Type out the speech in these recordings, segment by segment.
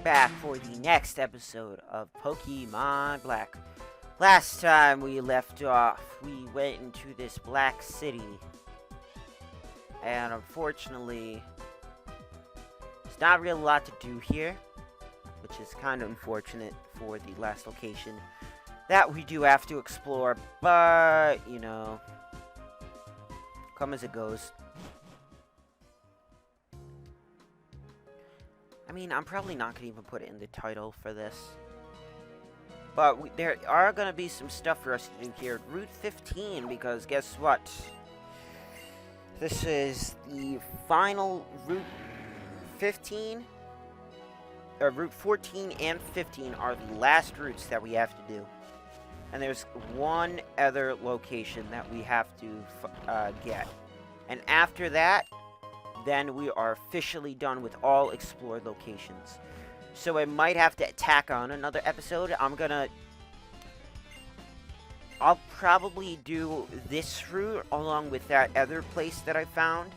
back for the next episode of Pokemon Black. Last time we left off, we went into this black city. And unfortunately, there's not really a lot to do here, which is kind of unfortunate for the last location that we do have to explore. But, you know, come as it goes. I mean, I'm probably not going to even put it in the title for this. But there are going to be some stuff for us to do here. Route 15, because guess what? This is the final Route 15. Route 14 and 15 are the last routes that we have to do. And there's one other location that we have to get. And after that, then we are officially done with all explored locations. So I might have to tack on another episode. I'll probably do this route along with that other place that I found.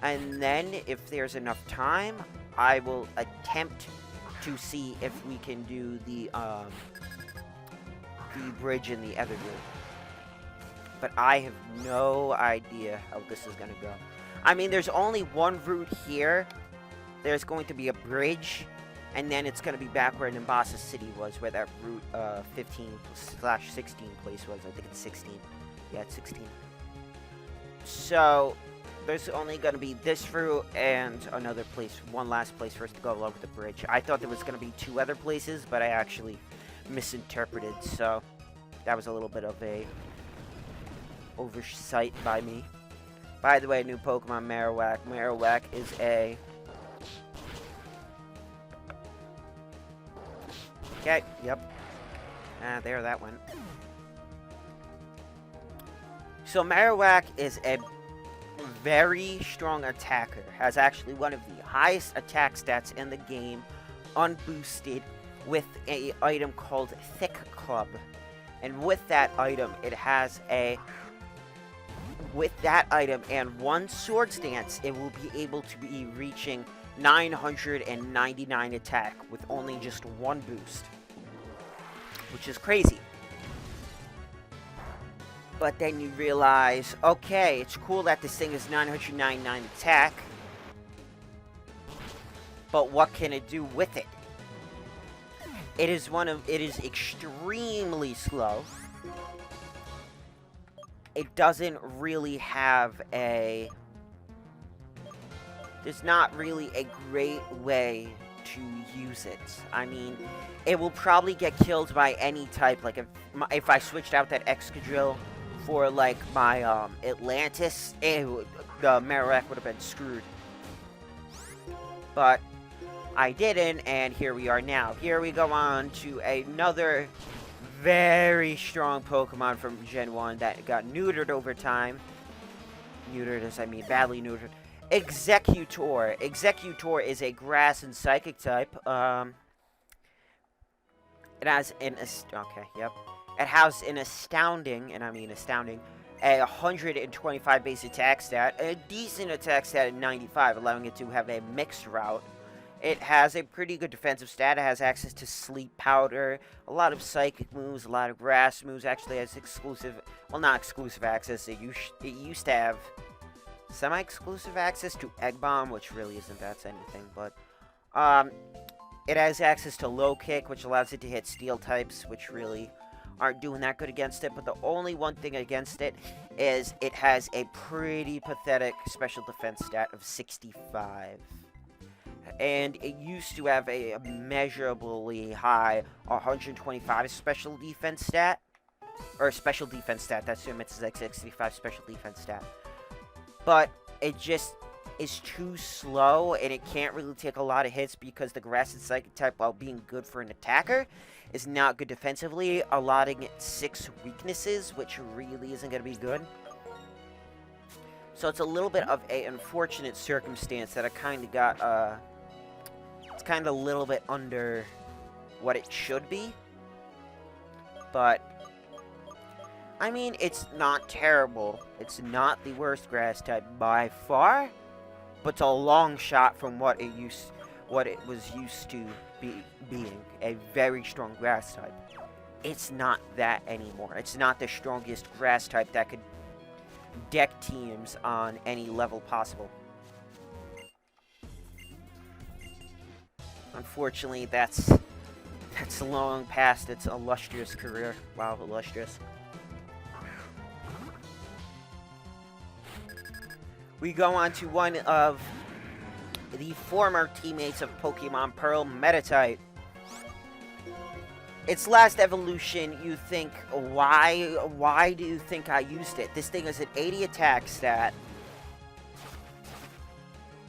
And then, if there's enough time, I will attempt to see if we can do the bridge in the other route. But I have no idea how this is going to go. I mean, there's only one route here. There's going to be a bridge, and then it's going to be back where Nimbasa City was, where that Route 15/16 place was. I think it's 16. Yeah, it's 16. So, there's only going to be this route and another place, one last place for us to go along with the bridge. I thought there was going to be two other places, but I actually misinterpreted, so that was a little bit of a oversight by me. By the way, new Pokemon Marowak. Marowak is a... Okay, yep. There that went. So Marowak is a very strong attacker. Has actually one of the highest attack stats in the game, unboosted, with a item called Thick Club. And with that item, it has a... With that item and one Swords Dance, it will be able to be reaching 999 attack with only just one boost. Which is crazy. But then you realize, okay, it's cool that this thing is 999 attack. But what can it do with it? It is extremely slow. It doesn't really have a... There's not really a great way to use it. I mean, it will probably get killed by any type. Like, if I switched out that Excadrill for, like, my Atlantis, the Marowak would have been screwed. But I didn't, and here we are now. Here we go on to another very strong Pokemon from Gen 1 that got neutered over time. Neutered, as I mean badly neutered. Executor. Executor is a grass and psychic type. It has an... Okay, yep. It has an astounding, and I mean astounding, a 125 base attack stat, a decent attack stat at 95, allowing it to have a mixed route. It has a pretty good defensive stat. It has access to Sleep Powder, a lot of psychic moves, a lot of grass moves. Actually has exclusive, well, not exclusive access. It used to have semi-exclusive access to Egg Bomb, which really isn't that anything. But it has access to Low Kick, which allows it to hit Steel types, which really aren't doing that good against it. But the only one thing against it is it has a pretty pathetic special defense stat of 65. And it used to have a measurably high 125 special defense stat. Or special defense stat, that's its like 65 special defense stat. But it just is too slow, and it can't really take a lot of hits because the grass and psychic type, while being good for an attacker, is not good defensively, allotting it 6 weaknesses, which really isn't going to be good. So it's a little bit of an unfortunate circumstance that I kind of got, it's kind of a little bit under what it should be. But I mean, it's not terrible. It's not the worst grass type by far, but it's a long shot from what it was used to being a very strong grass type. It's not that anymore. It's not the strongest grass type that could deck teams on any level possible. Unfortunately, that's long past its illustrious career. Wow, illustrious. We go on to one of the former teammates of Pokemon Pearl, Meditite. Its last evolution, you think, why do you think I used it? This thing is an 80 attack stat.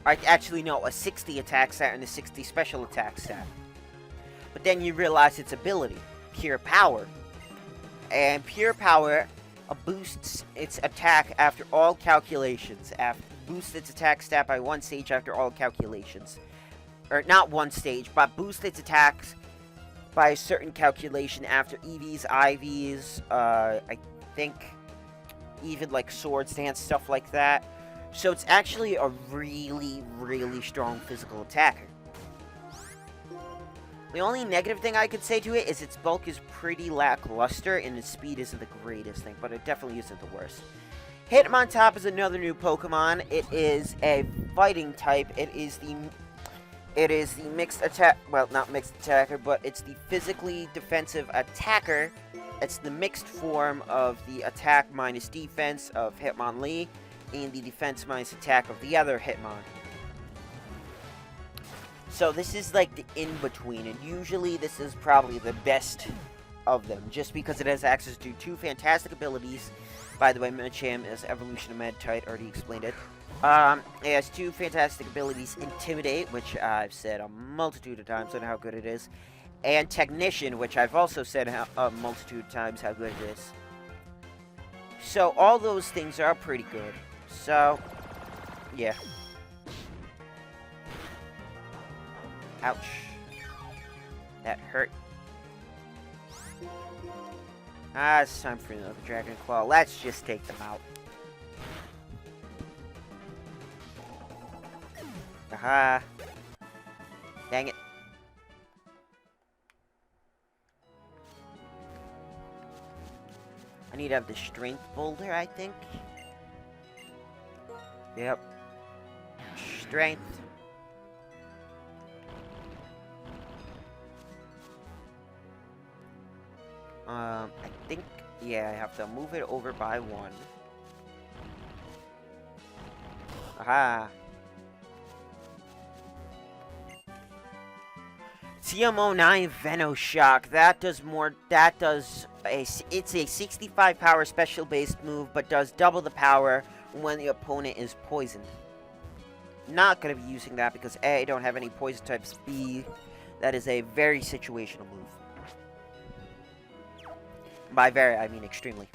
Actually, no, a 60 attack stat and a 60 special attack stat. But then you realize its ability, Pure Power. And Pure Power boosts its attack after all calculations. Boosts its attack stat by 1 stage after all calculations. Or not 1 stage, but boosts its attacks by a certain calculation after EVs, IVs, I think even like Swords Dance, stuff like that. So it's actually a really, really strong physical attacker. The only negative thing I could say to it is its bulk is pretty lackluster and its speed isn't the greatest thing, but it definitely isn't the worst. Hitmontop is another new Pokemon. It is a fighting type. It is the mixed attack, well, not mixed attacker, but it's the physically defensive attacker. It's the mixed form of the attack minus defense of Hitmonlee and the defense minus attack of the other Hitmon. So this is like the in-between, and usually this is probably the best of them, just because it has access to 2 fantastic abilities. By the way, Medicham is Evolution of Meditite, already explained it. It has 2 fantastic abilities, Intimidate, which I've said a multitude of times on how good it is, and Technician, which I've also said a multitude of times how good it is. So all those things are pretty good. So, yeah. Ouch. That hurt. It's time for another Dragon Claw. Let's just take them out. Aha. Dang it. I need to have the Strength Boulder, I think. Yep. Strength. I think, yeah, I have to move it over by 1. Aha. TM09 Venoshock. That does more. It's a 65 power special based move, but does double the power when the opponent is poisoned. Not gonna be using that because A, I don't have any poison types. B, that is a very situational move. By very, I mean extremely.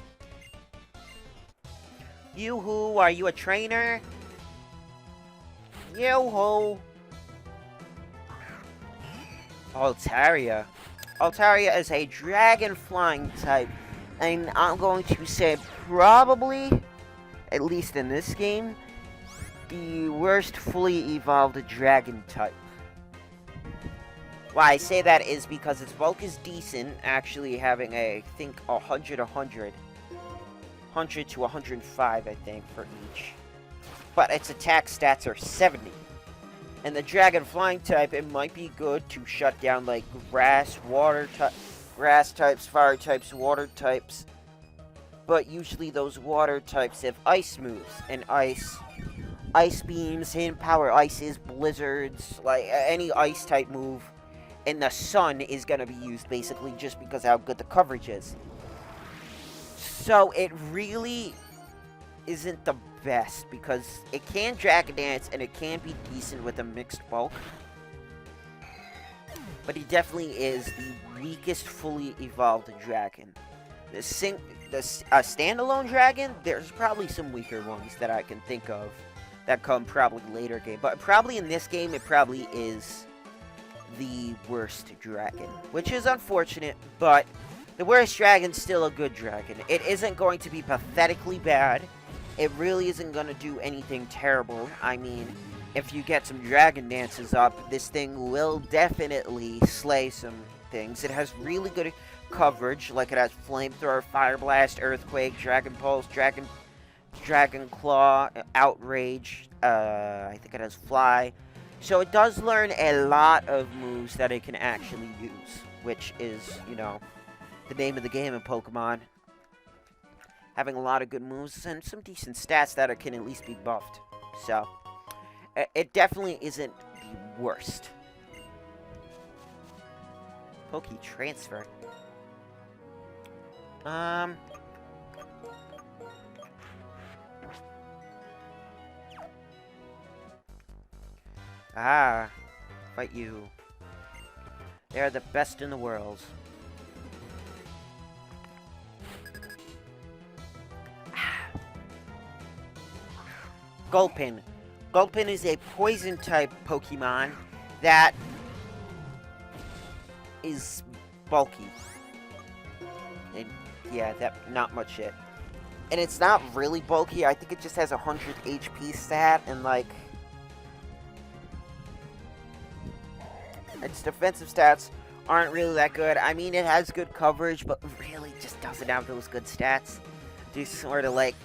Yoo-hoo, are you a trainer? Yo-ho! Altaria. Altaria is a dragon flying type. And I'm going to say probably, at least in this game, the worst fully evolved dragon type. Why I say that is because its bulk is decent, actually having I think 100 to 105, I think, for each. But its attack stats are 70. And the dragon flying type, it might be good to shut down like grass types, fire types, water types. But usually those water types have ice moves, and ice beams, hidden power ices, blizzards, like any ice type move. And the sun is going to be used basically just because of how good the coverage is. So it really isn't the best because it can Dragon Dance and it can be decent with a mixed bulk. But he definitely is the weakest fully evolved dragon. A standalone dragon, there's probably some weaker ones that I can think of that come probably later game. But probably in this game, it probably is the worst dragon, which is unfortunate, but the worst dragon's still a good dragon. It isn't going to be pathetically bad. It really isn't going to do anything terrible. I mean, if you get some Dragon Dances up, this thing will definitely slay some things. It has really good coverage, like it has Flamethrower, Fire Blast, Earthquake, Dragon Pulse, Dragon Claw, Outrage, I think it has Fly. So it does learn a lot of moves that it can actually use, which is, you know, the name of the game in Pokemon. Having a lot of good moves and some decent stats that it can at least be buffed. So, it definitely isn't the worst. Poke Transfer. Fight you. They're the best in the world. Gulpin. Gulpin is a poison-type Pokemon that is bulky. And yeah, not much shit. And it's not really bulky. I think it just has a 100 HP stat and like its defensive stats aren't really that good. I mean, it has good coverage, but really just doesn't have those good stats to sort of like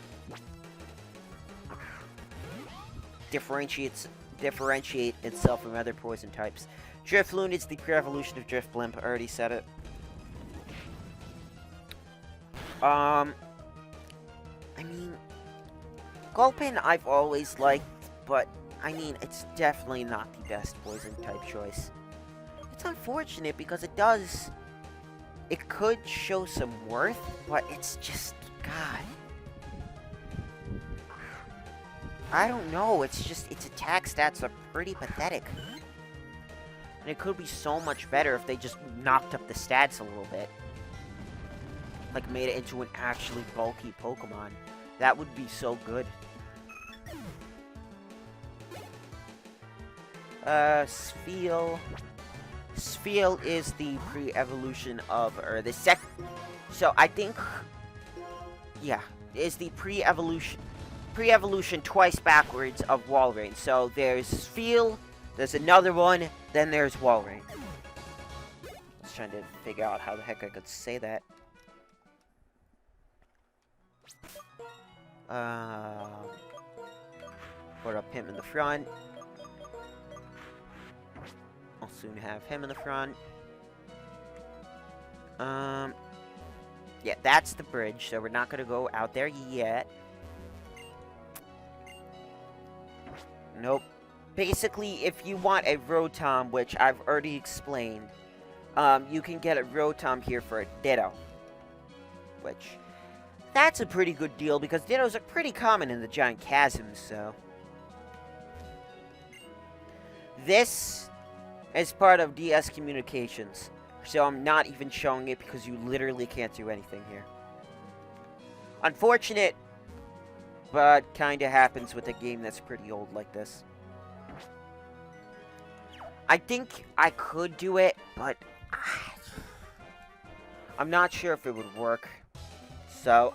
differentiate itself from other poison types. Drifloon is the pre-evolution of Drifblim. I already said it. I mean, Gulpin I've always liked, but I mean, it's definitely not the best poison type choice. It's unfortunate because it could show some worth, but it's just, God. I don't know, it's just, its attack stats are pretty pathetic. And it could be so much better if they just knocked up the stats a little bit. Like, made it into an actually bulky Pokemon. That would be so good. Spheal. Spheal is the pre-evolution of, or the so I think, yeah, is the pre-evolution twice backwards of Walrein. So there's Spheal, there's another one, then there's Walrein. I was trying to figure out how the heck I could say that. Put up him in the front. I'll soon have him in the front. Yeah, that's the bridge, so we're not gonna go out there yet. Nope. Basically, if you want a Rotom, which I've already explained, you can get a Rotom here for a Ditto. Which, that's a pretty good deal, because Dittos are pretty common in the Giant Chasms, so. This is part of DS Communications, so I'm not even showing it because you literally can't do anything here. Unfortunate, but kinda happens with a game that's pretty old like this. I think I could do it, but I'm not sure if it would work. So,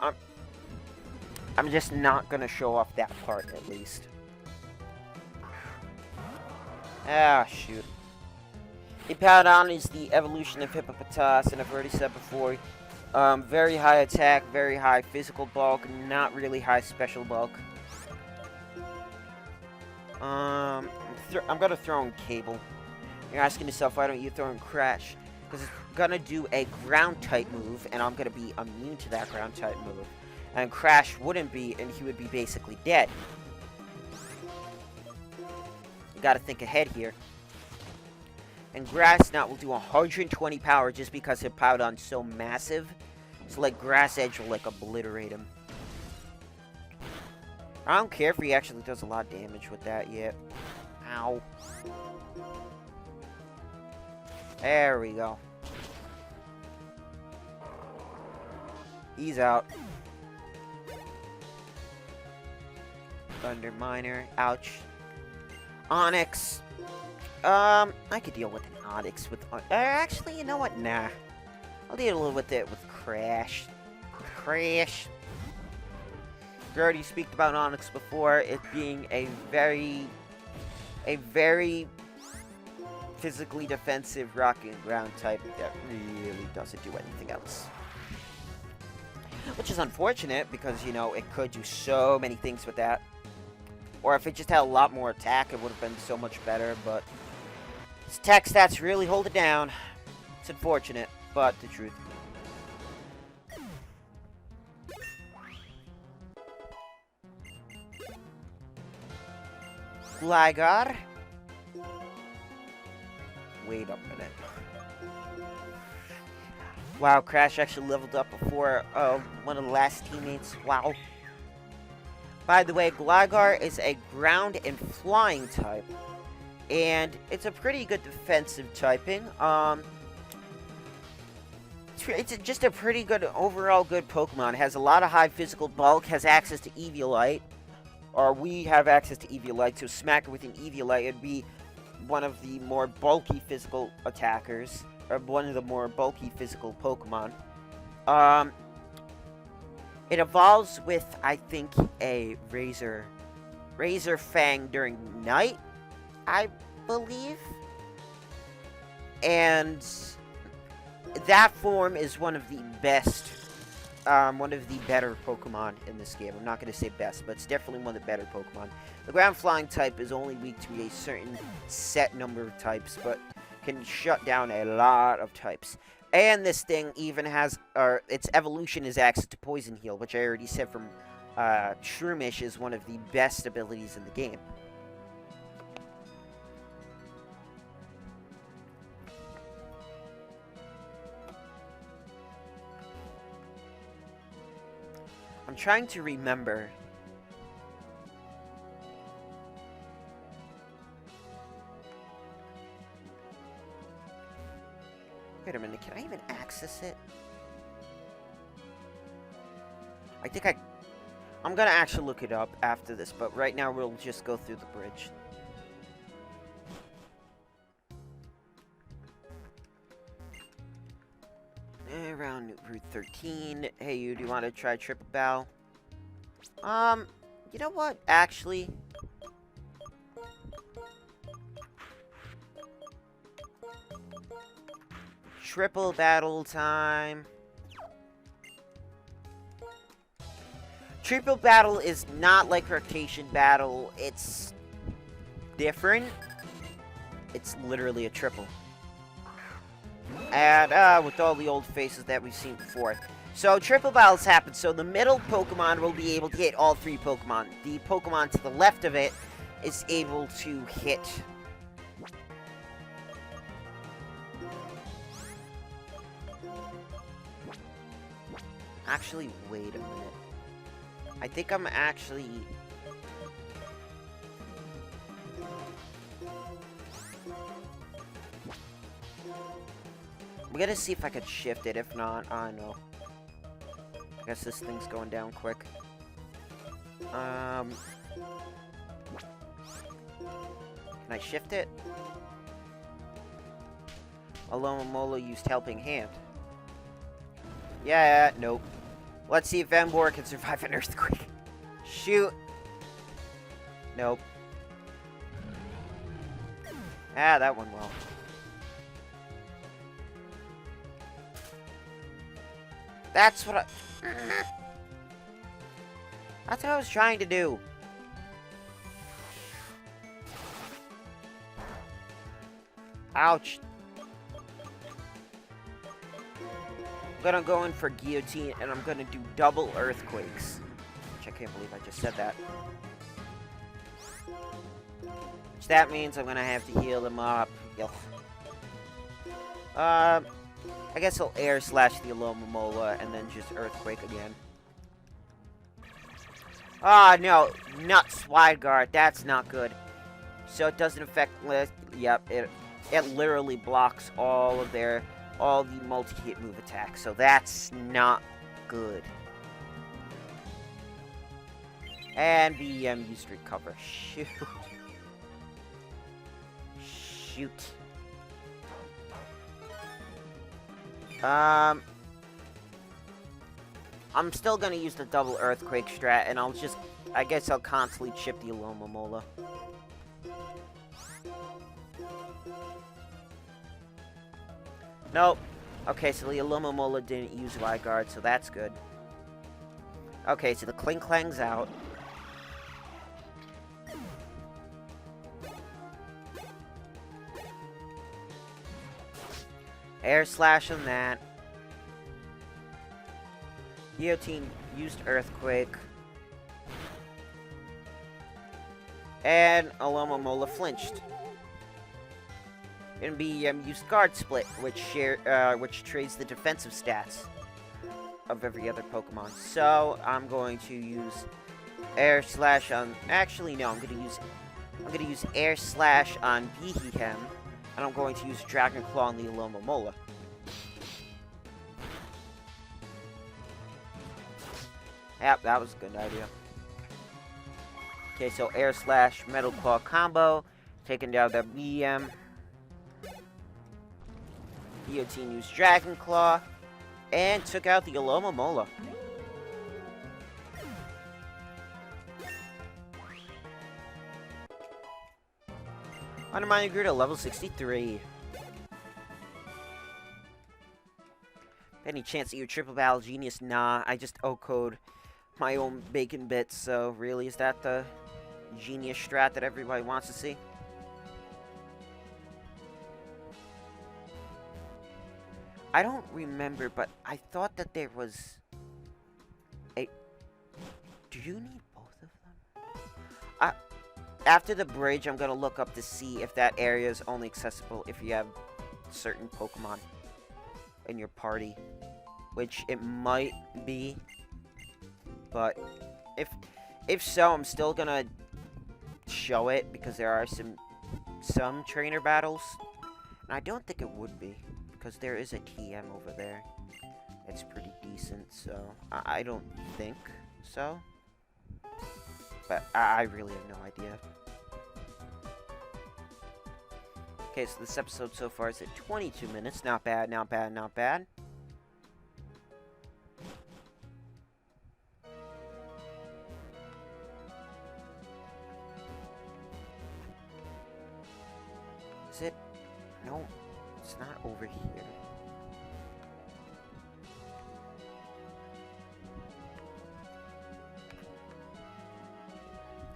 I'm just not gonna show off that part, at least. Ah, shoot. Hippowdon is the evolution of Hippopotas, and I've already said before, very high attack, very high physical bulk, not really high special bulk. I'm gonna throw in Cable. You're asking yourself, why don't you throw in Crash? Because it's gonna do a ground type move, and I'm gonna be immune to that ground type move. And Crash wouldn't be, and he would be basically dead. You gotta think ahead here. And Grass Knot will do 120 power just because Hippowdon's so massive. So, like, Grass Edge will, like, obliterate him. I don't care if he actually does a lot of damage with that yet. Ow. There we go. He's out. Thunder Miner. Ouch. Onix. I could deal with an Onix with... actually, you know what? Nah. I'll deal with it with Crash. Crash. We already speak about Onix before, it being a very a very physically defensive rock and ground type that really doesn't do anything else. Which is unfortunate because, you know, it could do so many things with that. Or if it just had a lot more attack, it would have been so much better, but its attack stats really hold it down. It's unfortunate, but the truth. Gligar. Wait a minute. Wow, Crash actually leveled up before one of the last teammates. Wow. By the way, Gligar is a ground and flying type. And it's a pretty good defensive typing. It's just a pretty good, overall good Pokemon. It has a lot of high physical bulk, has access to Eviolite. Or we have access to Eviolite, so smack it with an Eviolite, it'd be one of the more bulky physical attackers. Or one of the more bulky physical Pokemon. It evolves with, I think, a Razor Fang during night, I believe. And that form is one of the best, one of the better Pokemon in this game. I'm not going to say best, but it's definitely one of the better Pokemon. The ground flying type is only weak to a certain set number of types, but can shut down a lot of types. And this thing even has, its evolution is access to Poison Heal, which I already said from Shroomish is one of the best abilities in the game. I'm trying to remember. Wait a minute, can I even access it? I think I'm gonna actually look it up after this, but right now we'll just go through the bridge. Around Route 13. Hey, you, do you want to try Triple Bow? You know what? Actually, triple battle time. Triple battle is not like rotation battle. It's different. It's literally a triple. And with all the old faces that we've seen before. So triple battles happen. So the middle Pokemon will be able to hit all three Pokemon. The Pokemon to the left of it is able to hit. Actually, wait a minute. I think I'm actually... I'm gonna see if I can shift it. If not, I don't know. I guess this thing's going down quick. Can I shift it? Alomomola used Helping Hand. Yeah, nope. Let's see if Emboar can survive an earthquake. Shoot. Nope. Ah, that went well. That's what I was trying to do. Ouch. I'm gonna go in for Guillotine, and I'm gonna do double Earthquakes. Which I can't believe I just said that. Which that means I'm gonna have to heal them up. I guess I'll Air Slash the Alomomola, and then just Earthquake again. Ah, no. Not Swideguard. That's not good. So it doesn't affect... Yep, it literally blocks all the multi-hit move attacks. So that's not good. And BM used Recover. Shoot. Shoot. I'm still gonna use the double Earthquake strat, and I guess I'll constantly chip the Alomomola. Nope. Okay, so the Alomomola didn't use Y-Guard, so that's good. Okay, so the Klinkklang's out. Air Slash on that. Guillotine used Earthquake. And Alomomola flinched. And BEM used Guard Split, which trades the defensive stats of every other Pokemon. So I'm going to use Air Slash on. Actually, no. I'm gonna use Air Slash on Behehem, and I'm going to use Dragon Claw on the Alomomola. Yep, that was a good idea. Okay, so Air Slash, Metal Claw combo, taking down the BM. Guillotine used Dragon Claw, and took out the Alomomola. Undermining grew to level 63. Any chance that you're Triple Battle Genius? Nah, I just O-code my own bacon bits, so really, is that the genius strat that everybody wants to see? I don't remember, but I thought that there was a... Do you need both of them? After the bridge, I'm going to look up to see if that area is only accessible if you have certain Pokemon in your party. Which it might be. But if so, I'm still going to show it because there are some trainer battles. And I don't think it would be, because there is a TM over there. It's pretty decent, so I don't think so. But I really have no idea. Okay, so this episode so far is at 22 minutes. Not bad, not bad, not bad. Is it? No, it's not over here.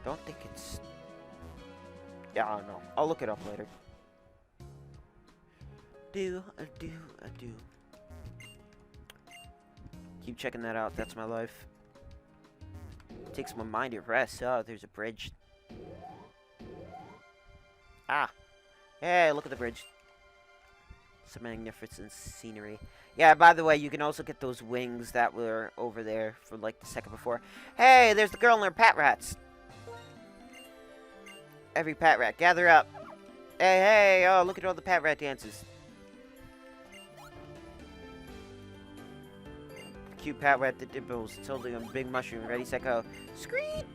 Don't think it's... Yeah, I don't know. I'll look it up later. Do. Keep checking that out. That's my life. Takes my mind at rest. Oh, there's a bridge. Ah. Hey, look at the bridge. Some magnificent scenery. Yeah, by the way, you can also get those wings that were over there for like the second before. Hey, there's the girl and her pat rats. Every pat rat, gather up. Hey, oh, look at all the pat rat dances. Cute pat rat that dibbles, tilting a big mushroom. Ready, set, go. Scream!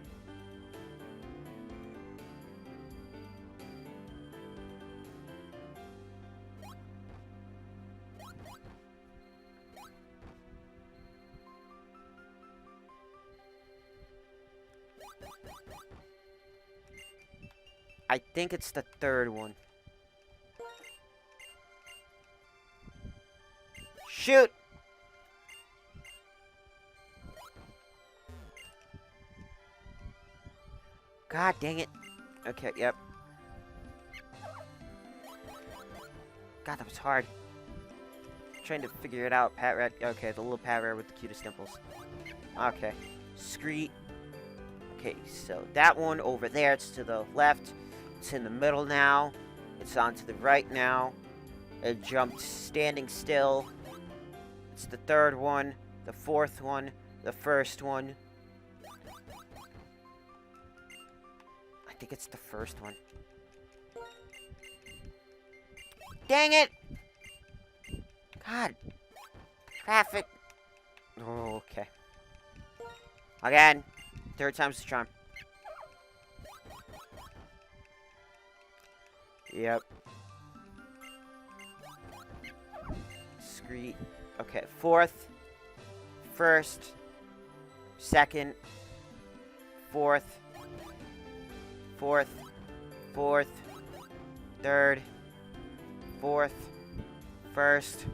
I think it's the third one. Shoot! God dang it. Okay, yep. God, that was hard. Trying to figure it out. Pat rat. Okay, the little pat rat with the cutest dimples. Okay. Screet. Okay, so that one over there, it's to the left. It's in the middle now. It's on to the right now. It jumped standing still. It's the third one, the fourth one, the first one. I think it's the first one. Dang it! God. Traffic. Oh, okay. Again. Third time's the charm. Yep. Screet. Okay, fourth. First. Second. Fourth. Fourth. Fourth. Third. Fourth. first.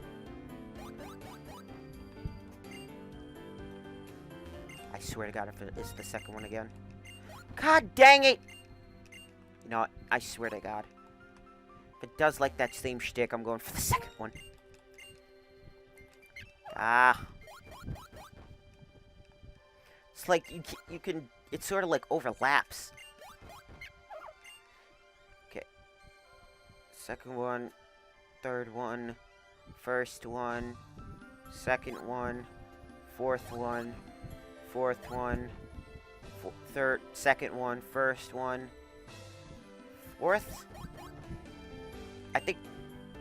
I swear to God if it's the second one again. God dang it! You know what? I swear to God. If it does like that same shtick, I'm going for the second one. Ah. It's like you can it sort of like overlaps. Okay. Second one, third one, first one, second one, fourth one, fourth one, third, second one, first one, fourth? I think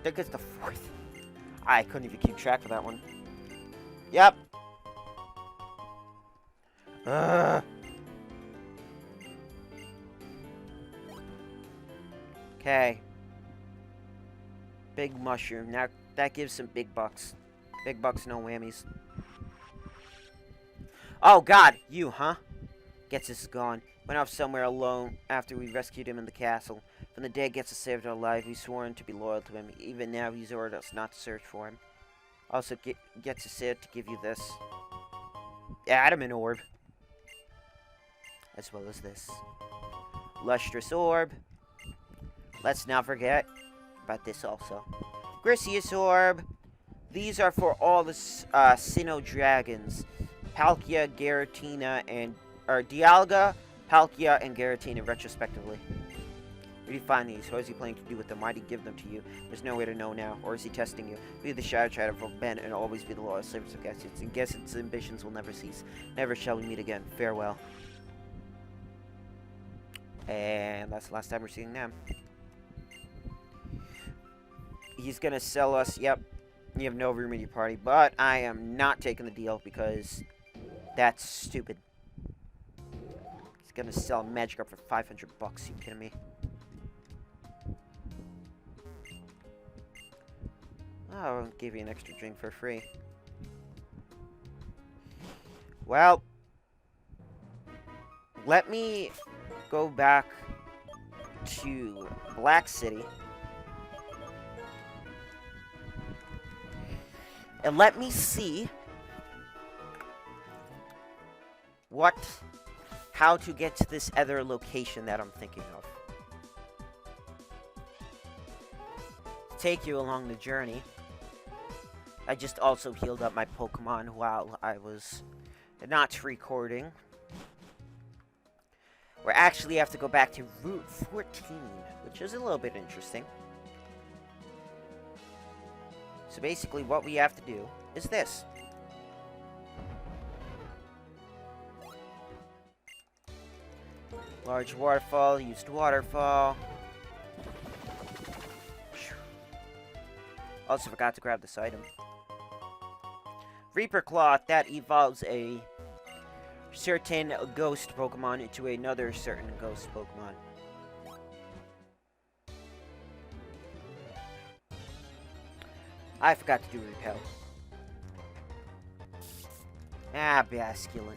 it's the fourth. I couldn't even keep track of that one. Yep. Okay. Big mushroom. Now that gives some big bucks. Big bucks, no whammies. Oh God, you, huh? Gets us gone. Went off somewhere alone after we rescued him in the castle. From the day Gets us saved our life, we sworn to be loyal to him. Even now, he's ordered us not to search for him. Also, Gets us said to give you this adamant orb, as well as this lustrous orb. Let's not forget about this also. Griseus orb. These are for all the Sinnoh dragons. Palkia, Giratina, and Dialga, Palkia, and Giratina, retrospectively. Where do you find these? What is he planning to do with them? Why did he give them to you? There's no way to know now. Or is he testing you? Be the Shadow Trider for Ben and always be the loyal servants of Gessets. And Gessets' ambitions will never cease. Never shall we meet again. Farewell. And that's the last time we're seeing them. He's gonna sell us. Yep. You have no room in your party. But I am not taking the deal because that's stupid. He's gonna sell Magikarp for 500 bucks. You kidding me? Oh, I'll give you an extra drink for free. Well, let me go back to Black City. And let me see how to get to this other location that I'm thinking of. Take you along the journey. I just also healed up my Pokemon while I was not recording. We actually have to go back to Route 14, which is a little bit interesting. So basically what we have to do is this. Large waterfall, used waterfall. Also forgot to grab this item. Reaper Cloth, that evolves a certain ghost Pokemon into another certain ghost Pokemon. I forgot to do Repel. Ah, Basculin.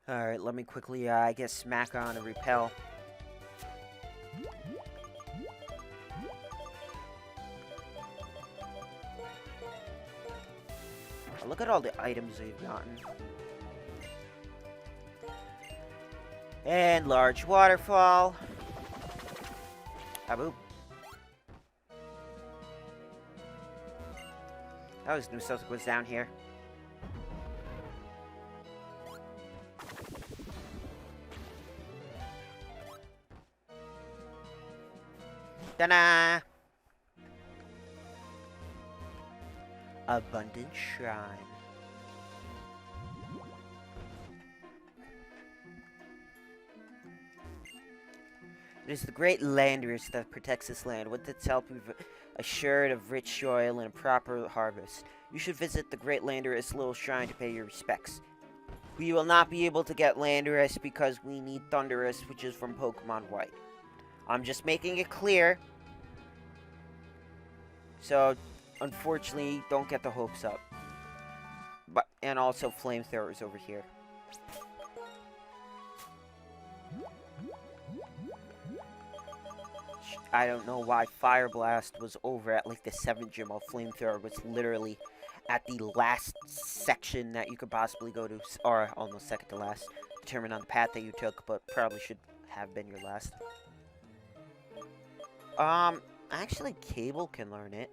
Alright, let me quickly, I guess, smack on a Repel. Look at all the items we've gotten. And large waterfall. Abu. That was New Celtic was down here. Ta-da! Abundant Shrine. It is the great Landorus that protects this land. With its help, we've assured of rich soil and a proper harvest. You should visit the great Landorus little shrine to pay your respects. We will not be able to get Landorus because we need Thundurus, which is from Pokemon White. I'm just making it clear. So, unfortunately, don't get the hopes up. And also flamethrowers over here. I don't know why Fire Blast was over at like the 7th gym, while Flamethrower was literally at the last section that you could possibly go to, or almost second to last, determined on the path that you took, but probably should have been your last. Actually, Cable can learn it.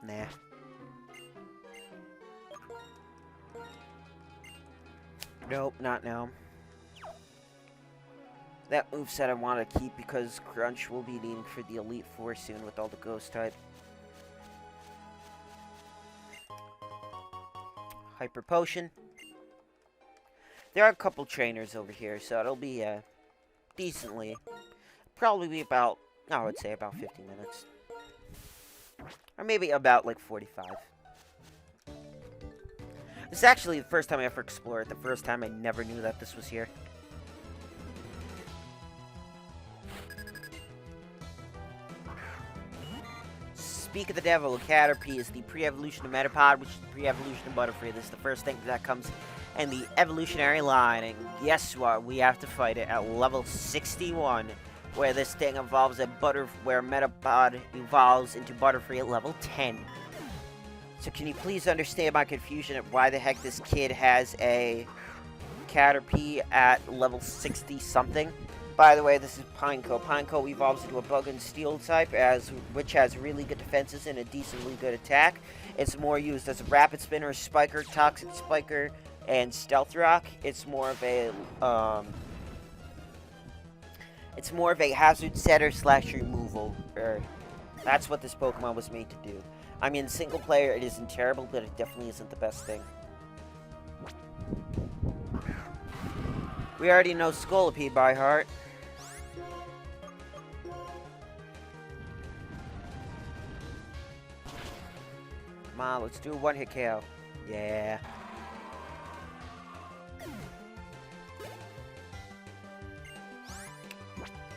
Nah. Nope, not now. That moveset I want to keep because Crunch will be needing for the Elite Four soon with all the Ghost type. Hyper Potion. There are a couple trainers over here, so it'll be decently. Probably be about, I would say about 50 minutes. Or maybe about like 45. This is actually the first time I ever explored. The first time I never knew that this was here. Speak of the Devil, Caterpie is the pre-evolution of Metapod, which is the pre-evolution of Butterfree. This is the first thing that comes in the evolutionary line. And guess what? We have to fight it at level 61, where this thing evolves at where Metapod evolves into Butterfree at level 10. So can you please understand my confusion at why the heck this kid has a Caterpie at level 60-something? By the way, this is Pineco. Pineco evolves into a Bug and Steel type, which has really good defenses and a decently good attack. It's more used as a Rapid Spinner, Spiker, Toxic Spiker, and Stealth Rock. It's more of a hazard setter / removal. That's what this Pokemon was made to do. I mean, single player, it isn't terrible, but it definitely isn't the best thing. We already know Scolipede by heart. Come on, let's do a one-hit KO. Yeah.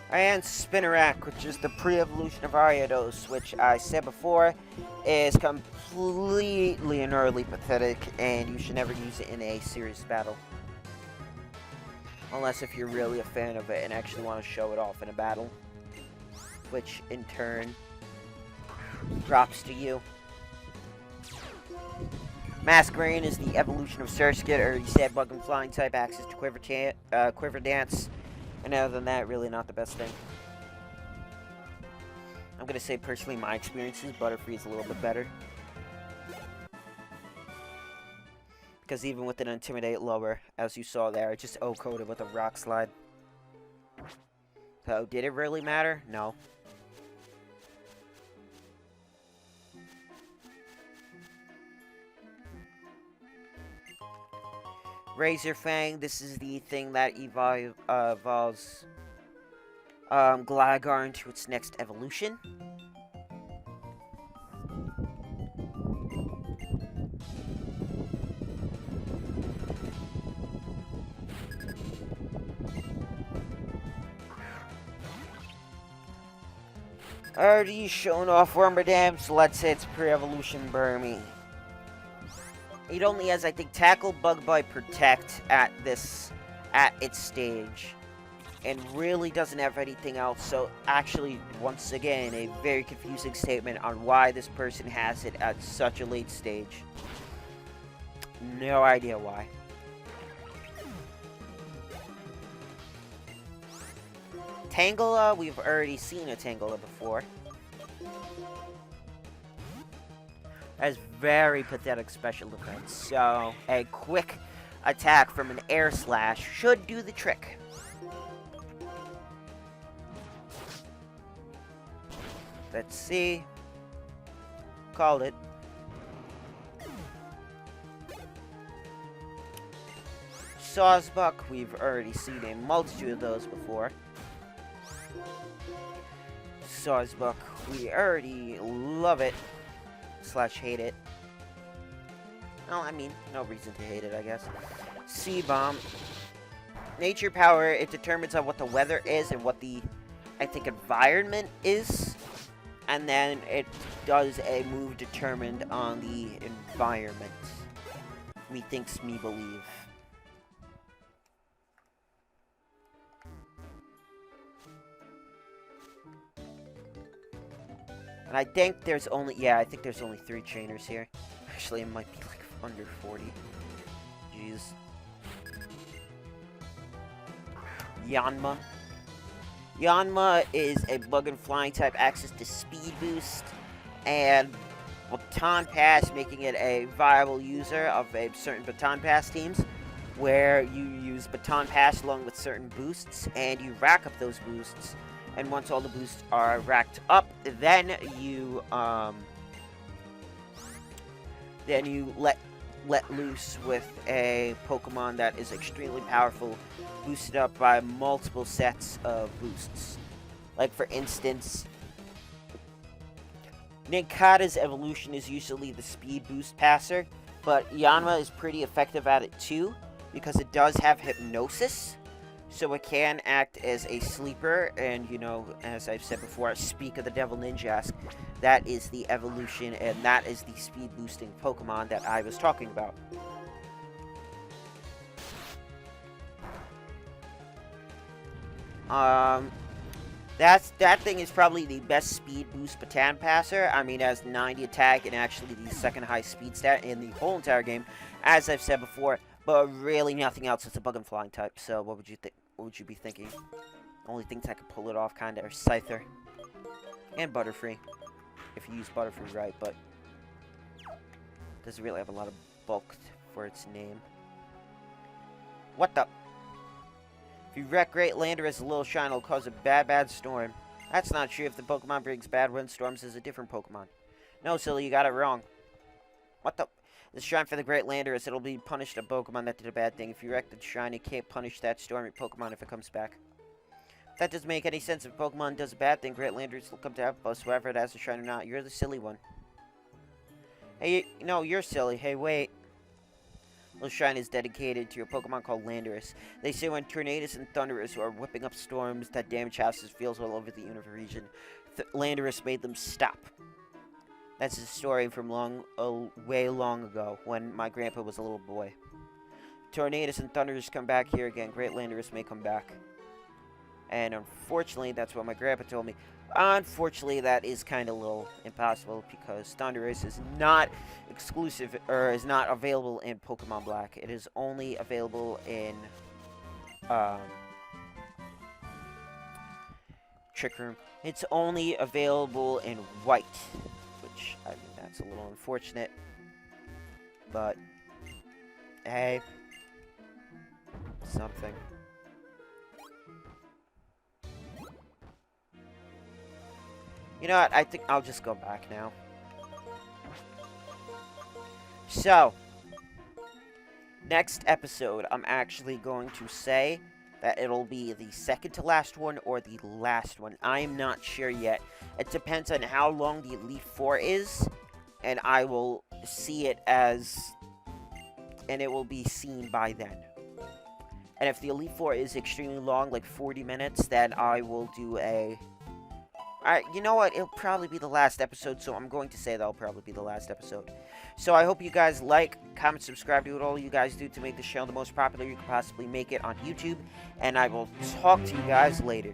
And Spinarak, which is the pre-evolution of Ariados, which I said before is completely and utterly pathetic, and you should never use it in a serious battle. Unless if you're really a fan of it and actually want to show it off in a battle. Which, in turn, drops to you. Masquerain is the evolution of Surskit, or the Sad Bug and Flying type, access to Quiver Dance. And other than that, really not the best thing. I'm going to say, personally, my experiences, Butterfree is a little bit better. Because even with an Intimidate lower, as you saw there, it just O-coded with a Rock Slide. So, did it really matter? No. Razor Fang, this is the thing that evolves Gligar into its next evolution. Already shown off Wormadam, so let's say it's pre-evolution Burmy. It only has, I think, Tackle, Bug Bite, Protect at its stage. And really doesn't have anything else. So, actually, once again, a very confusing statement on why this person has it at such a late stage. No idea why. Tangela, we've already seen a Tangela before. Has very pathetic special defense, so a quick attack from an Air Slash should do the trick. Let's see. Called it. Sawsbuck, we've already seen a multitude of those before. Sawsbuck, we already love it. / hate it. Well, I mean, no reason to hate it, I guess. C-Bomb. Nature power, it determines on what the weather is and what the, I think, environment is. And then it does a move determined on the environment. Methinks me believe. And I think there's only, yeah, I think there's only 3 trainers here. Actually, it might be like under 40. Jeez. Yanma. Yanma is a bug and flying type, access to speed boost, and Baton Pass, making it a viable user of a certain Baton Pass teams, where you use Baton Pass along with certain boosts, and you rack up those boosts. And once all the boosts are racked up, then you let loose with a Pokemon that is extremely powerful, boosted up by multiple sets of boosts. Like, for instance, Nincada's evolution is usually the speed boost passer, but Yanma is pretty effective at it too, because it does have hypnosis. So it can act as a sleeper, and, you know, as I've said before, speak of the Devil Ninjask, that is the evolution, and that is the speed-boosting Pokemon that I was talking about. That thing is probably the best speed boost Baton Passer. I mean, it has 90 attack and actually the second highest speed stat in the whole entire game, as I've said before. But really nothing else. It's a bug and flying type. So what would you think? What would you be thinking? Only things that could pull it off kind of are Scyther and Butterfree, if you use Butterfree right. But doesn't really have a lot of bulk for its name. What the? If you wreck Great Landorus, a little shine will cause a bad storm. That's not true. If the Pokemon brings bad windstorms, is a different Pokemon. No, silly, you got it wrong. What the? The shrine for the Great Landorus, it'll be punished a Pokemon that did a bad thing. If you wreck the shrine, it can't punish that stormy Pokemon if it comes back. That doesn't make any sense. If Pokemon does a bad thing, Great Landorus will come to help us, whether it has a shrine or not. You're the silly one. Hey, no, you're silly. Hey, wait. The shrine is dedicated to a Pokemon called Landorus. They say when Tornadus and Thundurus are whipping up storms that damage houses, fields all over the Unova region, Landorus made them stop. That's a story from way long ago, when my grandpa was a little boy. Tornadus and Thundurus come back here again. Great Landorus may come back. And unfortunately, that's what my grandpa told me. Unfortunately, that is kind of a little impossible, because Thundurus is not exclusive, or is not available in Pokemon Black. It is only available in Trick Room. It's only available in White. Which, I mean, that's a little unfortunate, but hey, something. You know what, I think I'll just go back now. So, next episode, I'm actually going to say that it'll be the second to last one or the last one. I'm not sure yet. It depends on how long the Elite Four is, and I will see it as, and it will be seen by then. And if the Elite Four is extremely long, like 40 minutes, then I will do a... Alright, you know what? It'll probably be the last episode, so I'm going to say that'll probably be the last episode. So I hope you guys like, comment, subscribe, do what all you guys do to make the channel the most popular you can possibly make it on YouTube. And I will talk to you guys later.